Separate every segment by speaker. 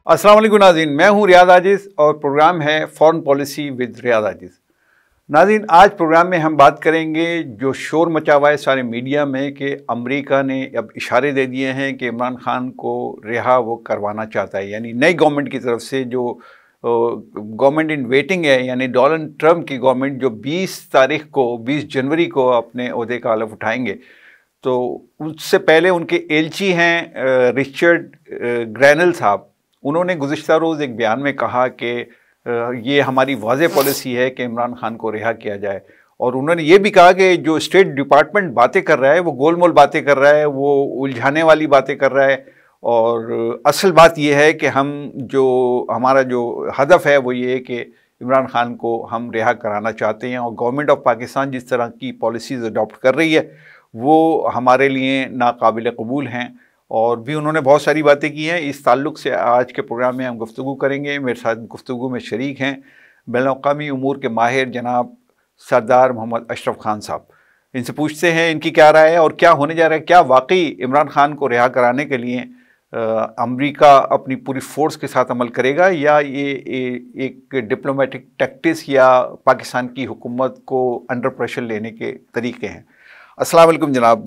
Speaker 1: अस्सलाम वालेकुम नाज़रीन, मैं हूं रियाद आजिज़ और प्रोग्राम है फॉरेन पॉलिसी विद रियाद आजिज़। नाज़रीन, आज प्रोग्राम में हम बात करेंगे जो शोर मचा हुआ है सारे मीडिया में कि अमेरिका ने अब इशारे दे दिए हैं कि इमरान खान को रिहा वो करवाना चाहता है। यानी नई गवर्नमेंट की तरफ से जो गवर्नमेंट इन वेटिंग है, यानी डोनाल्ड ट्रंप की गवर्नमेंट जो 20 जनवरी को अपने ओहदे का हलफ उठाएंगे, तो उससे पहले उनके एलची हैं रिचर्ड ग्रैनल साहब। उन्होंने गुज़िश्ता रोज़ एक बयान में कहा कि ये हमारी वाज़ेह पॉलिसी है कि इमरान खान को रिहा किया जाए। और उन्होंने ये भी कहा कि जो स्टेट डिपार्टमेंट बातें कर रहा है वो गोलमोल बातें कर रहा है, वो उलझाने वाली बातें कर रहा है। और असल बात यह है कि हमारा जो हदफ है वो ये है कि इमरान खान को हम रिहा कराना चाहते हैं। और गवर्नमेंट ऑफ पाकिस्तान जिस तरह की पॉलिसीज़ अडॉप्ट कर रही है वो हमारे लिए नाकाबिल कबूल हैं। और भी उन्होंने बहुत सारी बातें की हैं। इस ताल्लुक़ से आज के प्रोग्राम में हम गुफ्तगू करेंगे। मेरे साथ गुफ्तगू में शरीक हैं बैनुल-अक़वामी उमूर के माहिर जनाब सरदार मोहम्मद अशरफ खान साहब। इनसे पूछते हैं इनकी क्या राय है और क्या होने जा रहा है। क्या वाकई इमरान खान को रिहा कराने के लिए अमेरिका अपनी पूरी फोर्स के साथ अमल करेगा, या ये एक डिप्लोमेटिक टैक्टिस या पाकिस्तान की हुकूमत को अंडर प्रेशर लेने के तरीके हैं। अस्सलाम वालेकुम जनाब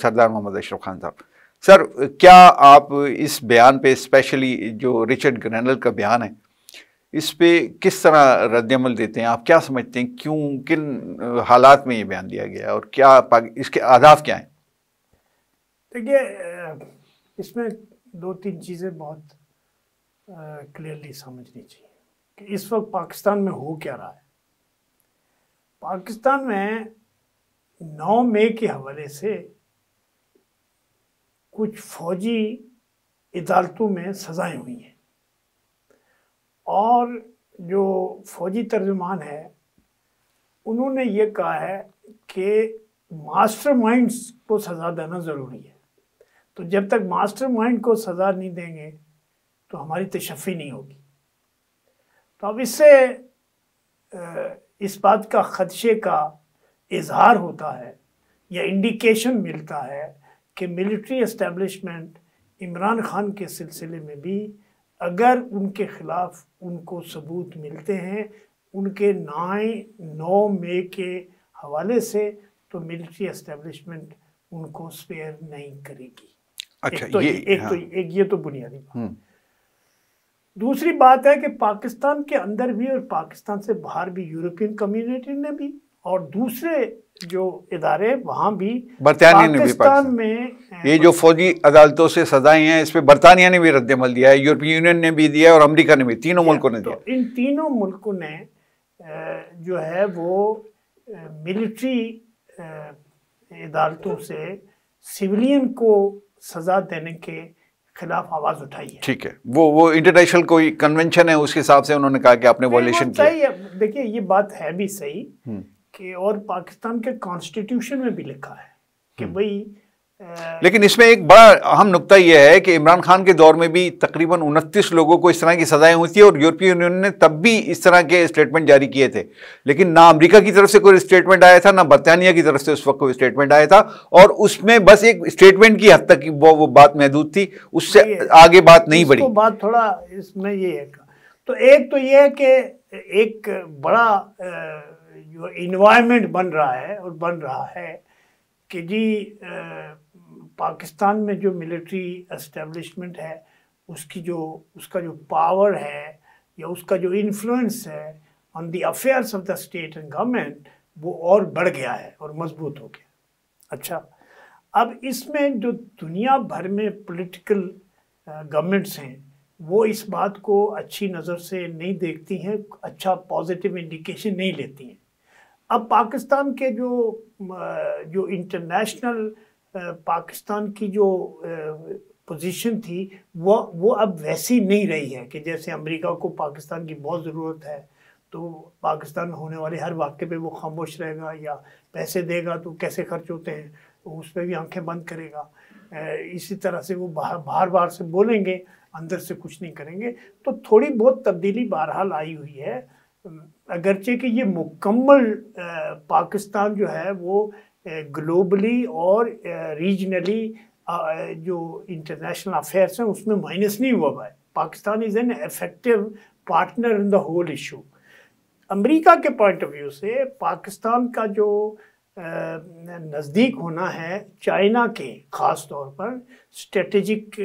Speaker 1: सरदार मोहम्मद अशरफ खान साहब। सर, क्या आप इस बयान पे, स्पेशली जो रिचर्ड ग्रैनल का बयान है, इस पे किस तरह रद्दअमल देते हैं? आप क्या समझते हैं, क्यों, किन हालात में ये बयान दिया गया और क्या इसके अहदाफ क्या हैं?
Speaker 2: देखिए, इसमें दो तीन चीज़ें बहुत क्लियरली समझनी चाहिए कि इस वक्त पाकिस्तान में हो क्या रहा है। पाकिस्तान में 9 मई के हवाले से कुछ फौजी अदालतों में सज़ाएं हुई हैं और जो फौजी तर्जुमान है उन्होंने ये कहा है कि मास्टरमाइंड्स को सज़ा देना ज़रूरी है। तो जब तक मास्टरमाइंड को सज़ा नहीं देंगे तो हमारी तशफ़ी नहीं होगी। तो अब इससे इस बात का ख़दशे का इजहार होता है या इंडिकेशन मिलता है कि मिलिट्री एस्टेब्लिशमेंट इमरान खान के सिलसिले में भी अगर उनके ख़िलाफ़ उनको सबूत मिलते हैं उनके 9 मई के हवाले से, तो मिलिट्री एस्टेब्लिशमेंट उनको स्पेयर नहीं करेगी।
Speaker 1: अच्छा,
Speaker 2: ये तो बुनियादी बात। दूसरी बात है कि पाकिस्तान के अंदर भी और पाकिस्तान से बाहर भी यूरोपियन कम्युनिटी ने भी और दूसरे जो इदारे वहाँ भी,
Speaker 1: बरतानिया ने भी,
Speaker 2: पाकिस्तान में
Speaker 1: ये जो फौजी अदालतों से सजाएं हैं इस पे बरतानिया ने भी रद्दअमल दिया है, यूरोपियन यूनियन ने भी दिया है और अमेरिका ने भी, तीनों मुल्कों ने दिया।
Speaker 2: तो इन तीनों मुल्कों ने जो है वो मिलिट्री अदालतों से सिविलियन को सजा देने के खिलाफ आवाज उठाई है।
Speaker 1: ठीक है, वो इंटरनेशनल कोई कन्वेंशन है उसके हिसाब से उन्होंने कहा कि आपने वॉयलेशन किया।
Speaker 2: देखिए, ये बात है भी सही कि और पाकिस्तान के कॉन्स्टिट्यूशन में भी लिखा है कि भाई,
Speaker 1: लेकिन इसमें एक बड़ा अहम नुक्ता यह है कि इमरान खान के दौर में भी तकरीबन 29 लोगों को इस तरह की सजाएं हुई थी और यूरोपीय यूनियन ने तब भी इस तरह के स्टेटमेंट जारी किए थे। लेकिन ना अमेरिका की तरफ से कोई स्टेटमेंट आया था, ना बरतानिया की तरफ से उस वक्त कोई स्टेटमेंट आया था, और उसमें बस एक स्टेटमेंट की हद तक की वो बात महदूद थी, उससे आगे बात नहीं बढ़ी।
Speaker 2: बात थोड़ा इसमें ये है, तो एक तो ये है कि एक बड़ा जो इन्वायरमेंट बन रहा है और बन रहा है कि जी पाकिस्तान में जो मिलिट्री एस्टेब्लिशमेंट है उसका जो पावर है या उसका जो इन्फ्लुएंस है on the affairs of the state and government वो और बढ़ गया है और मजबूत हो गया। अच्छा, अब इसमें जो दुनिया भर में पॉलिटिकल गवर्नमेंट्स हैं वो इस बात को अच्छी नज़र से नहीं देखती हैं, अच्छा पॉजिटिव इंडिकेशन नहीं लेती हैं। अब पाकिस्तान के जो इंटरनेशनल पाकिस्तान की जो पोजीशन थी वो अब वैसी नहीं रही है कि जैसे अमेरिका को पाकिस्तान की बहुत ज़रूरत है तो पाकिस्तान में होने वाले हर वाक़े पे वो खामोश रहेगा, या पैसे देगा तो कैसे खर्च होते हैं तो उस पर भी आंखें बंद करेगा। इसी तरह से वो बाहर से बोलेंगे, अंदर से कुछ नहीं करेंगे। तो थोड़ी बहुत तब्दीली बहरहाल आई हुई है, अगरचे कि ये मुकम्मल पाकिस्तान जो है वो ग्लोबली और रीजनली जो इंटरनेशनल अफेयर्स हैं उसमें माइनस नहीं हुआ है। Pakistan is an effective partner in the whole issue. America के पॉइंट ऑफ व्यू से पाकिस्तान का जो नज़दीक होना है चाइना के ख़ास तौर पर स्ट्रेटेजिक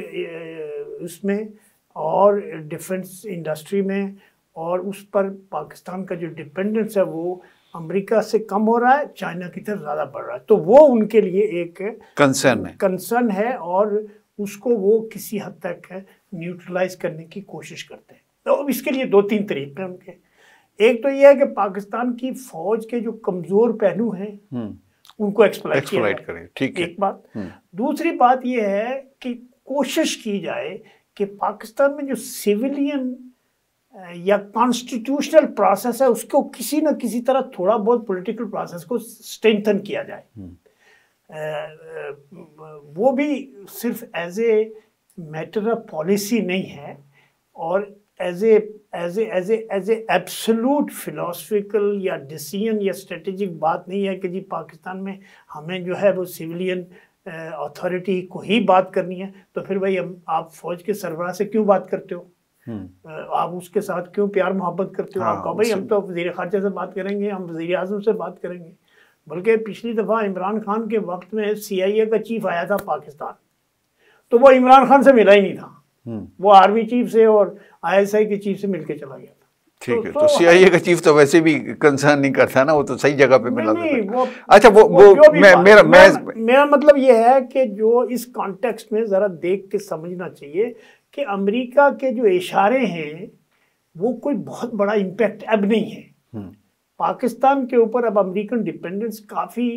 Speaker 2: उसमें और डिफेंस इंडस्ट्री में, और उस पर पाकिस्तान का जो डिपेंडेंस है वो अमेरिका से कम हो रहा है, चाइना की तरफ ज़्यादा बढ़ रहा है। तो वो उनके लिए एक कंसर्न है और उसको वो किसी हद तक न्यूट्रलाइज करने की कोशिश करते हैं। तो इसके लिए 2-3 तरीके हैं उनके। एक तो ये है कि पाकिस्तान की फौज के जो कमज़ोर पहलू हैं उनको एक्सप्लॉइट करें, ठीक है, एक बात। दूसरी बात ये है कि कोशिश की जाए कि पाकिस्तान में जो सिविलियन या कॉन्स्टिट्यूशनल प्रोसेस है उसको किसी न किसी तरह थोड़ा बहुत पॉलिटिकल प्रोसेस को स्ट्रेंथन किया जाए। वो भी सिर्फ as a matter of policy नहीं है और एज ए एब्सोल्यूट फिलोसफिकल या डिसीजन या स्ट्रेटेजिक बात नहीं है कि जी पाकिस्तान में हमें जो है वो सिविलियन अथॉरिटी को ही बात करनी है। तो फिर भाई आप फौज के सरबराह से क्यों बात करते हो? आप उसके साथ क्यों प्यार मोहब्बत करते हो? आप कहो भाई हम तो वज़ीर ख़ारजा से बात करेंगे, हम वज़ीर आज़म से बात करेंगे। बल्कि पिछली दफ़ा इमरान खान के वक्त में CIA का चीफ आया था पाकिस्तान, तो वो इमरान खान से मिला ही नहीं था, वो आर्मी चीफ से और ISI के चीफ से मिलके चला गया था।
Speaker 1: ठीक है, तो CIA का चीफ तो वैसे भी कंसर्न नहीं करता ना, वो तो सही जगह पे मिला था। अच्छा, वो
Speaker 2: मेरा मतलब ये है कि जो इस कॉन्टेक्स्ट में ज़रा देख के समझना चाहिए कि अमेरिका के जो इशारे हैं वो कोई बहुत बड़ा इम्पैक्ट अब नहीं है। पाकिस्तान के ऊपर अब अमेरिकन डिपेंडेंस काफ़ी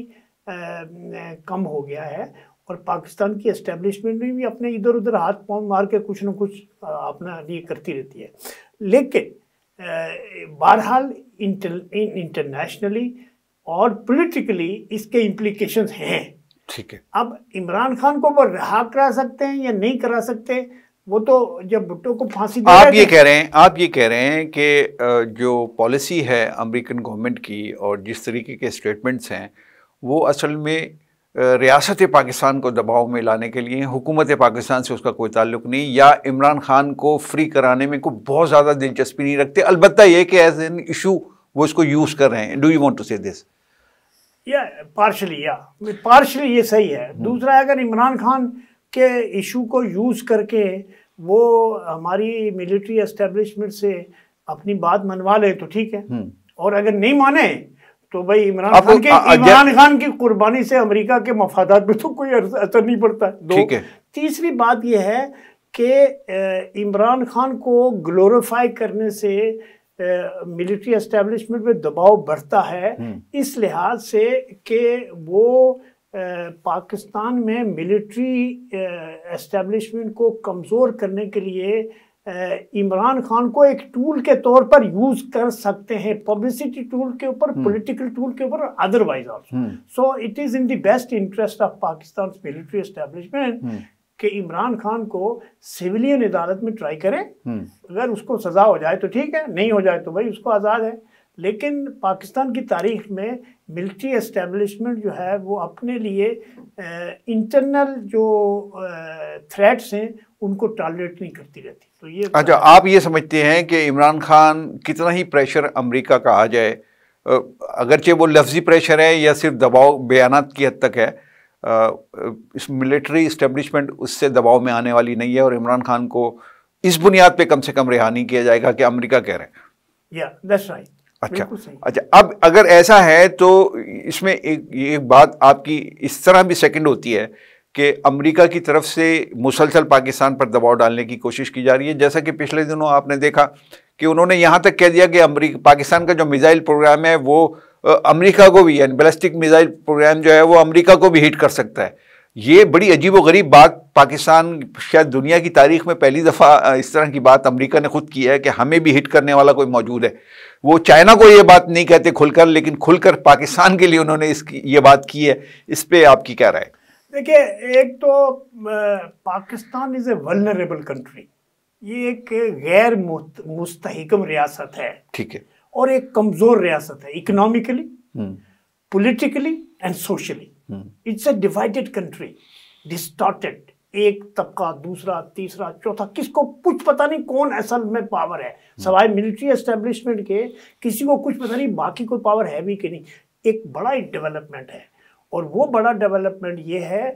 Speaker 2: कम हो गया है और पाकिस्तान की एस्टेब्लिशमेंट भी अपने इधर उधर हाथ पांव मार के कुछ न कुछ अपना लिए करती रहती है। लेकिन बहरहाल इंटरनेशनली और पॉलिटिकली इसके इम्प्लीकेशंस हैं।
Speaker 1: ठीक है, अब
Speaker 2: इमरान खान को वो रिहा करा सकते हैं या नहीं करा सकते, वो तो जब भुट्टो को फांसी दे
Speaker 1: आप ये कह रहे हैं कि जो पॉलिसी है अमेरिकन गवर्नमेंट की और जिस तरीके के स्टेटमेंट्स हैं वो असल में रियासत पाकिस्तान को दबाव में लाने के लिए, हुकूमत पाकिस्तान से उसका कोई ताल्लुक नहीं, या इमरान खान को फ्री कराने में कोई बहुत ज़्यादा दिलचस्पी नहीं रखते। अलबत्ता ये कि एज एन इशू वो इसको यूज़ कर रहे हैं। डू यू वांट टू से दिस?
Speaker 2: या पार्शली ये सही है। दूसरा, अगर इमरान खान के इशू को यूज़ करके वो हमारी मिलिट्री एस्टेब्लिशमेंट से अपनी बात मनवा ले तो ठीक है, और अगर नहीं माने तो भाई इमरान खान की कुर्बानी से अमेरिका के मफादात पे तो कोई असर नहीं पड़ता। दो, तीसरी बात यह है कि इमरान खान को ग्लोरीफाई करने से मिलिट्री एस्टेब्लिशमेंट में दबाव बढ़ता है, इस लिहाज से कि वो पाकिस्तान में मिलिट्री एस्टेब्लिशमेंट को कमज़ोर करने के लिए इमरान खान को एक टूल के तौर पर यूज कर सकते हैं, पब्लिसिटी टूल के ऊपर, पॉलिटिकल टूल के ऊपर, otherwise also. So it is in the best interest of Pakistan military establishment कि इमरान खान को सिविलियन अदालत में ट्राई करें। अगर उसको सजा हो जाए तो ठीक है, नहीं हो जाए तो भाई उसको आज़ाद है। लेकिन पाकिस्तान की तारीख में मिलिट्री एस्टेब्लिशमेंट जो है वो अपने लिए इंटरनल जो थ्रेट्स हैं उनको टॉलरेट नहीं करती रहती। तो ये
Speaker 1: अच्छा, आप ये समझते हैं कि इमरान खान कितना ही प्रेशर अमेरिका का आ जाए, अगरचे वो लफ्जी प्रेशर है या सिर्फ दबाव बयानात की हद तक है, इस मिलिट्री इस्टेब्लिशमेंट उससे दबाव में आने वाली नहीं है और इमरान खान को इस बुनियाद पे कम से कम रिहा नहीं किया जाएगा कि अमेरिका कह रहे हैं।
Speaker 2: या दैट्स राइट।
Speaker 1: अच्छा, अब अगर ऐसा है तो इसमें एक बात आपकी इस तरह भी सेकंड होती है कि अमेरिका की तरफ से मुसलसल पाकिस्तान पर दबाव डालने की कोशिश की जा रही है। जैसा कि पिछले दिनों आपने देखा कि उन्होंने यहाँ तक कह दिया कि पाकिस्तान का जो मिसाइल प्रोग्राम है वो अमेरिका को भी, यानी बैलिस्टिक मिसाइल प्रोग्राम जो है वो अमेरिका को भी हिट कर सकता है। ये बड़ी अजीब व गरीब बात, पाकिस्तान शायद दुनिया की तारीख में पहली दफ़ा इस तरह की बात अमेरिका ने खुद की है कि हमें भी हिट करने वाला कोई मौजूद है। वो चाइना को ये बात नहीं कहते खुलकर, लेकिन खुलकर पाकिस्तान के लिए उन्होंने ये बात की है। इस पे आपकी क्या राय है?
Speaker 2: देखिए, एक तो Pakistan is a vulnerable country, ये एक गैर मुस्तहिकम रियासत है,
Speaker 1: ठीक है,
Speaker 2: और एक कमज़ोर रियासत है economically, politically and socially. It's a divided country, distorted एक तबका, दूसरा, तीसरा, चौथा, किसको कुछ पता नहीं कौन असल में पावर है, सवाए मिलिट्री एस्टेब्लिशमेंट के किसी को कुछ पता नहीं बाकी कोई पावर है भी कि नहीं। एक बड़ा डेवलपमेंट है, और वो बड़ा डेवलपमेंट ये है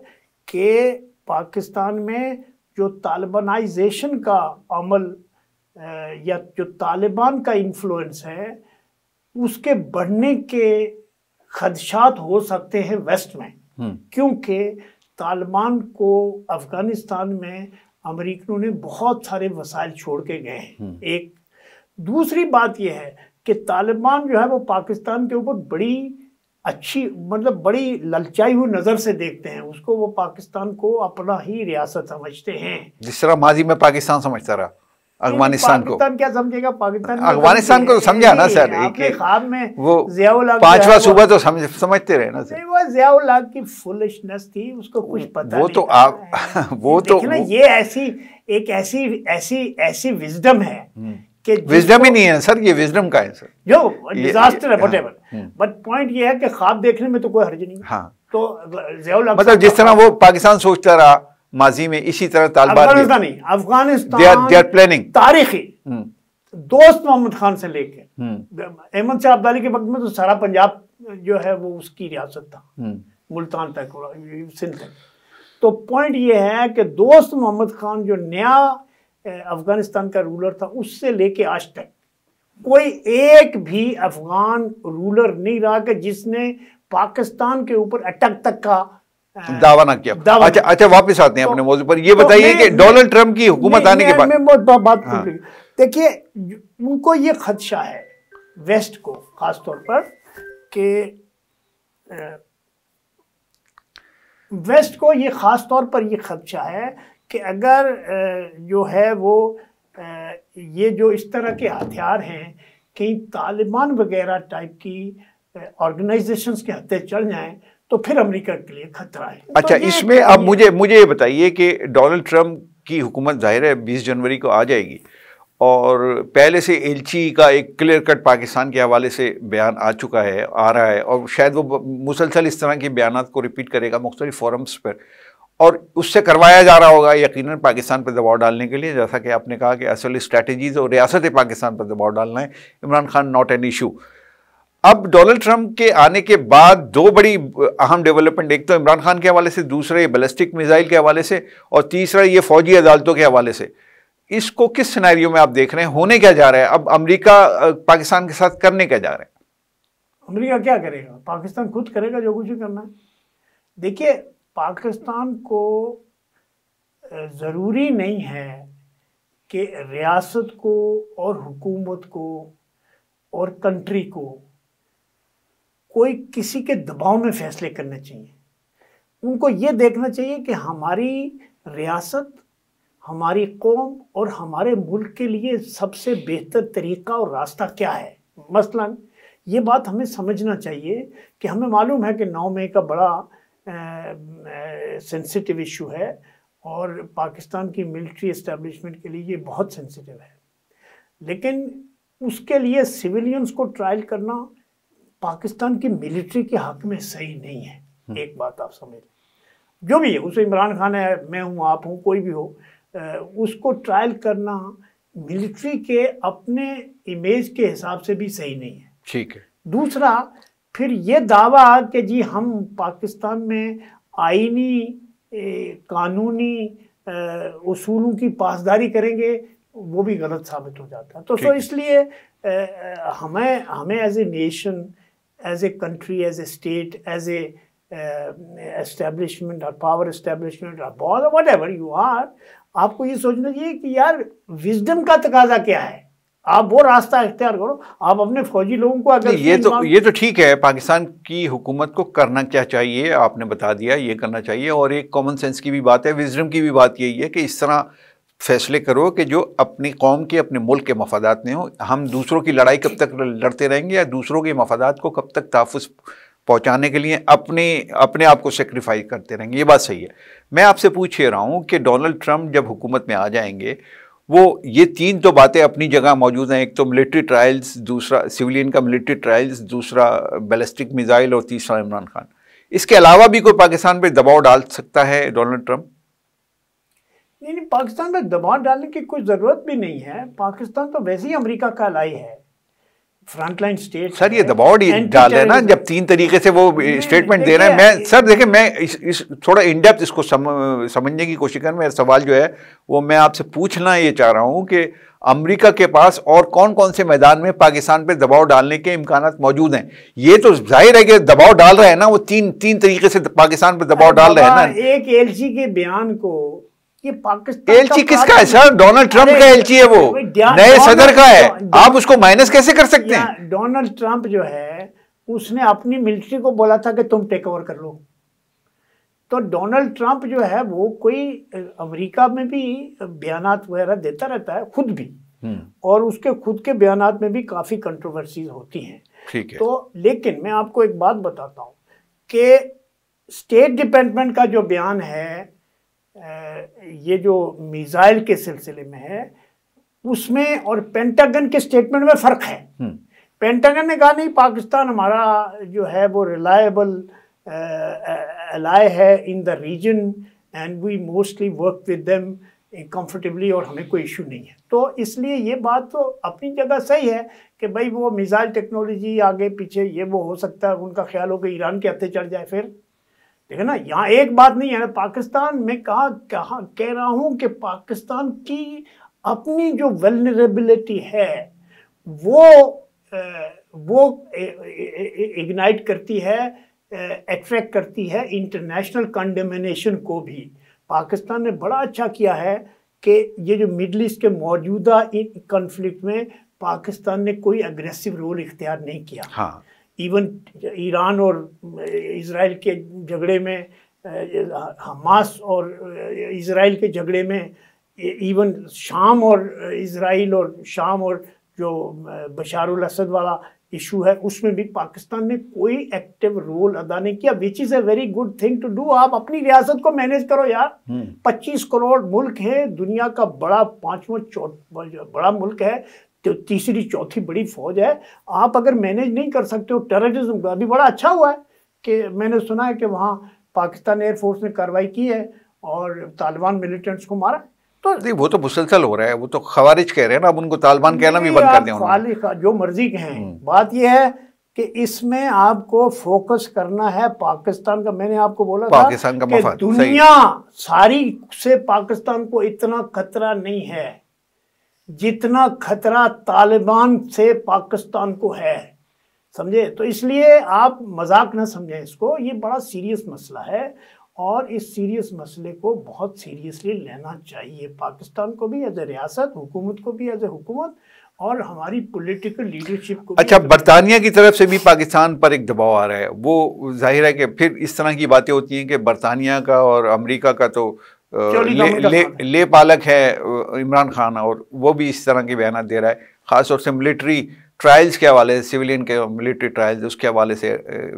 Speaker 2: कि पाकिस्तान में जो तालिबानाइजेशन का अमल या जो तालिबान का इन्फ्लुएंस है, उसके बढ़ने के खदशात हो सकते हैं वेस्ट में, क्योंकि तालिबान को अफगानिस्तान में अमेरिकनों ने बहुत सारे वसाइल छोड़ के गए हैं। एक दूसरी बात यह है कि तालिबान जो है वो पाकिस्तान के ऊपर बड़ी अच्छी, मतलब बड़ी ललचाई हुई नज़र से देखते हैं उसको। वो पाकिस्तान को अपना ही रियासत समझते हैं,
Speaker 1: जिस तरह माजी में पाकिस्तान समझता रहा अफगानिस्तान को।
Speaker 2: पाकिस्तान क्या समझेगा? पाकिस्तान
Speaker 1: अफगानिस्तान को तो समझा ना सर,
Speaker 2: एक ख्वाब में
Speaker 1: वो
Speaker 2: ज़ियाउल हक
Speaker 1: पांचवा सूबा तो समझते रहे ना सर।
Speaker 2: वो ज़ियाउल हक की फुलिशनेस थी, उसको कुछ पता
Speaker 1: वो
Speaker 2: नहीं।
Speaker 1: तो आप वो तो
Speaker 2: ये ऐसी विजडम है कि
Speaker 1: विजडम ही नहीं है सर, ये विजडम का है सर, जो
Speaker 2: डिजास्टर है व्हाटएवर। बट पॉइंट ये है कि ख्वाब देखने में तो कोई हर्ज नहीं।
Speaker 1: हाँ,
Speaker 2: तो ज़ियाउल हक
Speaker 1: मतलब जिस तरह वो पाकिस्तान सोचता रहा माजी में, इसी तरह Taliban
Speaker 2: Afghanistan
Speaker 1: they are planning
Speaker 2: तारीखी दोस्त मोहम्मद खान से लेके अहमद शाह अब्दाली के वक्त में तो सारा पंजाब जो है वो उसकी रियासत था, मुल्तान तक, सिंध तक। तो पॉइंट ये है कि दोस्त मोहम्मद खान जो नया अफगानिस्तान का रूलर था, उससे लेके आज तक कोई एक भी अफगान रूलर नहीं रहा कि जिसने पाकिस्तान के ऊपर अटक तक का
Speaker 1: दावा ना किया। अच्छा वापस आते हैं अपने मौजू पर। ये बताइए कि डोनाल्ड ट्रंप की हुकूमत आने के बाद
Speaker 2: बात देखिए, उनको ये खदशा है वेस्ट को खासतौर पर कि वेस्ट को ये खासतौर पर ये खदशा है कि अगर जो है वो ये जो इस तरह के हथियार हैं कहीं तालिबान वगैरह टाइप की ऑर्गेनाइजेशंस के हत्थे चढ़ जाएं तो फिर अमेरिका के लिए खतरा है।
Speaker 1: अच्छा,
Speaker 2: तो
Speaker 1: इसमें अब मुझे ये बताइए कि डोनाल्ड ट्रंप की हुकूमत जाहिर है 20 जनवरी को आ जाएगी, और पहले से एलची का एक क्लियर कट पाकिस्तान के हवाले से बयान आ चुका है, आ रहा है, और शायद वो मुसलसल इस तरह के बयानात को रिपीट करेगा मुख्तलिफ फोरम्स पर, और उससे करवाया जा रहा होगा यकीनन पाकिस्तान पर दबाव डालने के लिए। जैसा कि आपने कहा कि असल स्ट्रैटेजीज और रियासत पाकिस्तान पर दबाव डालना है, Imran Khan not an issue. अब डोनाल्ड ट्रंप के आने के बाद दो बड़ी अहम डेवलपमेंट, एक तो इमरान खान के हवाले से, दूसरा ये बैलिस्टिक मिसाइल के हवाले से, और तीसरा ये फौजी अदालतों के हवाले से। इसको किस सिनेरियो में आप देख रहे हैं? होने क्या जा रहा है? अब अमेरिका पाकिस्तान के साथ करने क्या जा रहा है?
Speaker 2: अमेरिका क्या करेगा? पाकिस्तान खुद करेगा जो कुछ करना है। देखिए, पाकिस्तान को ज़रूरी नहीं है कि रियासत को और हुकूमत को और कंट्री को कोई किसी के दबाव में फैसले करने चाहिए। उनको ये देखना चाहिए कि हमारी रियासत, हमारी कौम और हमारे मुल्क के लिए सबसे बेहतर तरीका और रास्ता क्या है। मसलन ये बात हमें समझना चाहिए कि हमें मालूम है कि 9 मई का बड़ा सेंसिटिव इशू है, और पाकिस्तान की मिलिट्री एस्टेब्लिशमेंट के लिए ये बहुत सेंसिटिव है, लेकिन उसके लिए सिविलियंस को ट्रायल करना पाकिस्तान की मिलिट्री के हक में सही नहीं है। एक बात आप समझ, जो भी है, उसे इमरान खान है, मैं हूँ, आप हूँ, कोई भी हो, उसको ट्रायल करना मिलिट्री के अपने इमेज के हिसाब से भी सही नहीं है।
Speaker 1: ठीक है। दूसरा,
Speaker 2: फिर ये दावा कि जी हम पाकिस्तान में आईनी कानूनी उसूलों की पासदारी करेंगे, वो भी गलत साबित हो जाता है। तो इसलिए हमें as a nation, as a country, as a state, as a establishment और पावर एस्टेब्लिशमेंट और वट एवर यू आर, आपको ये सोचना चाहिए कि यार विजडम का तकाजा क्या है, आप वो रास्ता इख्तियार करो। आप अपने फौजी लोगों को अगर
Speaker 1: ये तो ठीक है, पाकिस्तान की हुकूमत को करना क्या चाहिए आपने बता दिया, ये करना चाहिए, और एक कॉमन सेंस की भी बात है, विजडम की भी बात यही है कि इस तरह फैसले करो कि जो अपनी कौम के, अपने मुल्क के मफादात में हो। हम दूसरों की लड़ाई कब तक लड़ते रहेंगे, या दूसरों के मफादात को कब तक तहफ़्फ़ुज़ पहुँचाने के लिए अपने आप को सेक्रीफाइस करते रहेंगे। ये बात सही है। मैं आपसे पूछ रहा हूँ कि डोनाल्ड ट्रंप जब हुकूमत में आ जाएंगे, वो ये 3 तो बातें अपनी जगह मौजूद हैं, एक तो मिलिट्री ट्रायल्स, दूसरा सिविलियन का मिलिट्री ट्रायल्स, दूसरा बैलिस्टिक मिसाइल, और तीसरा इमरान खान। इसके अलावा भी कोई पाकिस्तान पर दबाव डाल सकता है डोनाल्ड ट्रंप?
Speaker 2: नहीं, पाकिस्तान में दबाव डालने की कोई ज़रूरत भी नहीं है। पाकिस्तान तो वैसे ही अमेरिका का अलाई है, फ्रंटलाइन स्टेट।
Speaker 1: सर ये दबाव डाल रहे हैं ना, जब 3 तरीके से वो स्टेटमेंट दे रहे हैं। मैं सर देखिए, मैं इस थोड़ा इन डेप्थ इसको समझने की कोशिश कर, मेरा सवाल जो है वो मैं आपसे पूछना ये चाह रहा हूँ कि अमेरिका के पास और कौन कौन से मैदान में पाकिस्तान पे दबाव डालने के इम्कानात मौजूद हैं। ये तो जाहिर है कि दबाव डाल रहे हैं ना, वो तीन तरीके से पाकिस्तान पे दबाव डाल रहे हैं ना।
Speaker 2: एक एलसी के बयान को, ये पाकिस्तान
Speaker 1: एलची किसका है सर? डोनाल्ड ट्रंप का एलची है, वो नए सदर का है। आप उसको माइनस कैसे कर सकते हैं?
Speaker 2: डोनाल्ड ट्रंप जो है उसने अपनी मिलिट्री को बोला था कि तुम टेक ओवर कर लो। तो डोनाल्ड ट्रंप जो है वो कोई अमेरिका में भी बयानात वगैरह देता रहता है खुद भी, और उसके खुद के बयानात में भी काफ़ी कंट्रोवर्सीज होती हैं।
Speaker 1: ठीक है।
Speaker 2: तो लेकिन मैं आपको एक बात बताता हूँ कि स्टेट डिपार्टमेंट का जो बयान है ये जो मिसाइल के सिलसिले में है उसमें और पेंटागन के स्टेटमेंट में फ़र्क है। पेंटागन ने कहा नहीं, पाकिस्तान हमारा जो है वो रिलायबल अलाय है in the region and we mostly work with them comfortably, और हमें कोई इशू नहीं है। तो इसलिए ये बात तो अपनी जगह सही है कि भाई वो मिसाइल टेक्नोलॉजी आगे पीछे ये वो हो सकता है, उनका ख्याल हो कि ईरान के हत्थे चढ़ जाए फिर। देखो ना, यहाँ एक बात नहीं है ना, पाकिस्तान में कह रहा हूँ कि पाकिस्तान की अपनी जो वल्नरेबिलिटी है वो इग्नाइट करती है, अट्रैक्ट करती है इंटरनेशनल कंडेमिनेशन को भी। पाकिस्तान ने बड़ा अच्छा किया है कि ये जो मिडल ईस्ट के मौजूदा कॉन्फ्लिक्ट में पाकिस्तान ने कोई अग्रेसिव रोल इख्तियार नहीं किया।
Speaker 1: हाँ।
Speaker 2: इवन ईरान और इजराइल के झगड़े में, हमास और इजराइल के झगड़े में, इवन शाम और इजराइल और शाम और जो बशारुल असद वाला इशू है उसमें भी पाकिस्तान ने कोई एक्टिव रोल अदा नहीं किया, which is a very good thing to do. आप अपनी रियासत को मैनेज करो यार। 25 करोड़ मुल्क है, दुनिया का बड़ा 5वां बड़ा मुल्क है, तो तीसरी चौथी बड़ी फौज है। आप अगर मैनेज नहीं कर सकते हो टेररिज्म का, अभी बड़ा अच्छा हुआ है कि मैंने सुना है कि वहाँ पाकिस्तान एयरफोर्स ने कार्रवाई की है और तालिबान मिलिटेंट्स को मारा। तो
Speaker 1: नहीं, वो तो मुसलसल हो रहा है, वो तो खवारिज कह रहे हैं ना, अब उनको तालिबान कहना भी बंद कर दिया उन्होंने।
Speaker 2: जो मर्जी कहें, बात यह है कि इसमें आपको फोकस करना है पाकिस्तान का। मैंने आपको बोला
Speaker 1: पाकिस्तान
Speaker 2: था
Speaker 1: का
Speaker 2: कि दुनिया सारी से पाकिस्तान को इतना खतरा नहीं है जितना खतरा तालिबान से पाकिस्तान को है, समझे? तो इसलिए आप मजाक ना समझें इसको, ये बड़ा सीरियस मसला है और इस सीरियस मसले को बहुत सीरियसली लेना चाहिए पाकिस्तान को भी एज ए रियासत, हुकूमत को भी एज ए हुकूमत, और हमारी पॉलिटिकल लीडरशिप को।
Speaker 1: अच्छा, बरतानिया की तरफ से भी पाकिस्तान पर एक दबाव आ रहा है, वो जाहिर है कि फिर इस तरह की बातें होती हैं कि बरतानिया का और अमेरिका का तो ले पालक है इमरान खान, और वो भी इस तरह के बयान दे रहा है, ख़ासतौर से मिलिट्री ट्रायल्स के हवाले से, सिविलियन के मिलिट्री ट्रायल्स उसके हवाले से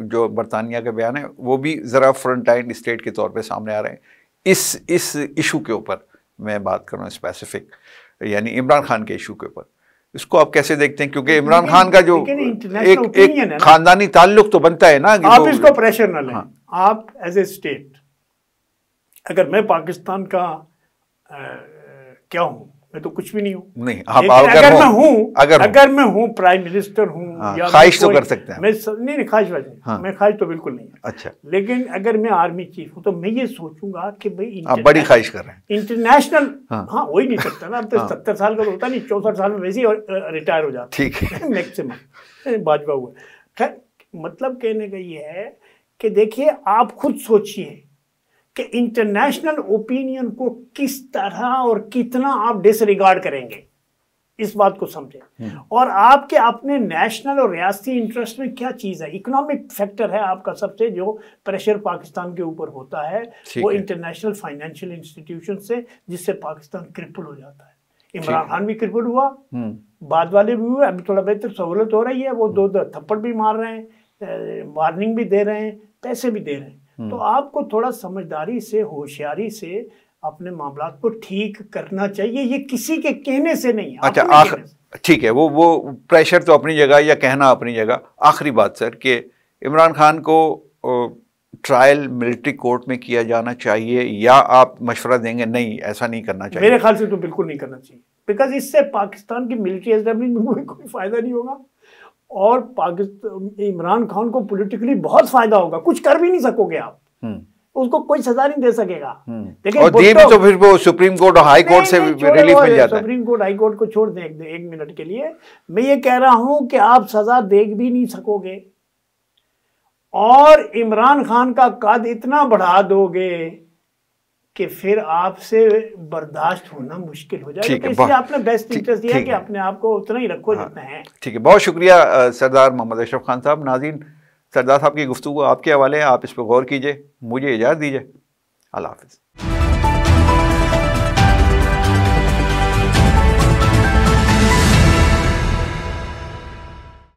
Speaker 1: जो बरतानिया का बयान है वो भी ज़रा फ्रंट लाइन स्टेट के तौर पे सामने आ रहे हैं। इस इशू के ऊपर मैं बात कर रहा हूँ स्पेसिफिक, यानी इमरान खान के इशू के ऊपर, इसको आप कैसे देखते हैं? क्योंकि इमरान खान का जो एक खानदानी ताल्लुक तो बनता है ना।
Speaker 2: आप इसको प्रेशर न लें। हाँ। आप एज ए स्टेट, अगर मैं पाकिस्तान का क्या हूँ, मैं तो कुछ भी नहीं हूँ।
Speaker 1: नहीं, आप
Speaker 2: अगर मैं हूँ प्राइम मिनिस्टर हूँ, या
Speaker 1: ख्वाहिश तो कर सकते हैं।
Speaker 2: नहीं ख्वाहिश नहीं। हाँ। मैं ख्वाहिश तो बिल्कुल नहीं है।
Speaker 1: अच्छा।
Speaker 2: लेकिन अगर मैं आर्मी चीफ हूँ तो मैं ये सोचूंगा कि भाई
Speaker 1: आप बड़ी ख्वाहिश कर रहे हैं
Speaker 2: इंटरनेशनल। हाँ, हो ही नहीं सकता ना, अब तो 70 साल का तो होता नहीं, 64 साल में वैसे ही रिटायर हो जाता।
Speaker 1: ठीक है,
Speaker 2: मैक्सिमम भाजपा हुआ। खैर, मतलब कहने का ये है कि देखिए, आप खुद सोचिए कि इंटरनेशनल ओपिनियन को किस तरह और कितना आप डिसरिगार्ड करेंगे, इस बात को समझें। और आपके अपने नेशनल और रियासती इंटरेस्ट में क्या चीज़ है, इकोनॉमिक फैक्टर है आपका सबसे, जो प्रेशर पाकिस्तान के ऊपर होता है वो इंटरनेशनल फाइनेंशियल इंस्टीट्यूशन से, जिससे पाकिस्तान क्रिपल हो जाता है। इमरान खान भी क्रिपल हुआ, बाद वाले भी हुए, अभी थोड़ा बेहतर सहूलत हो रही है, वो 2 थप्पड़ भी मार रहे हैं, वार्निंग भी दे रहे हैं, पैसे भी दे रहे हैं। तो आपको थोड़ा समझदारी से, होशियारी से अपने मामला को ठीक करना चाहिए, ये किसी के कहने से नहीं।
Speaker 1: अच्छा, ठीक है, वो प्रेशर तो अपनी जगह या कहना अपनी जगह। आखिरी बात सर, कि इमरान खान को ट्रायल मिलिट्री कोर्ट में किया जाना चाहिए, या आप मशवरा देंगे नहीं ऐसा नहीं करना चाहिए?
Speaker 2: मेरे ख्याल से तो बिल्कुल नहीं करना चाहिए, बिकॉज इससे पाकिस्तान की मिलिट्री एस्टेब्लिशमेंट में कोई फायदा नहीं होगा और पाकिस्तान इमरान खान को पॉलिटिकली बहुत फायदा होगा। कुछ कर भी नहीं सकोगे आप, उसको कोई सजा नहीं दे सकेगा।
Speaker 1: देखिए, और दी भी तो फिर वो सुप्रीम कोर्ट और हाई कोर्ट से रिलीफ मिल जाता है।
Speaker 2: सुप्रीम कोर्ट हाई कोर्ट को छोड़ दें एक मिनट के लिए, मैं ये कह रहा हूं कि आप सजा दे भी नहीं सकोगे और इमरान खान का कद इतना बढ़ा दोगे कि फिर आपसे बर्दाश्त होना मुश्किल हो जाएगा। तो इसलिए आपने बेस्ट इंटरेस्ट दिया कि अपने आप को उतना ही रखो जितना है।
Speaker 1: ठीक है, बहुत शुक्रिया सरदार मोहम्मद अशरफ खान साहब। नाज़रीन, सरदार साहब की गुफ्तगू आपके हवाले है, आप इस पर गौर कीजिए। मुझे इजाज़त दीजिए, अल्लाह हाफ़िज़।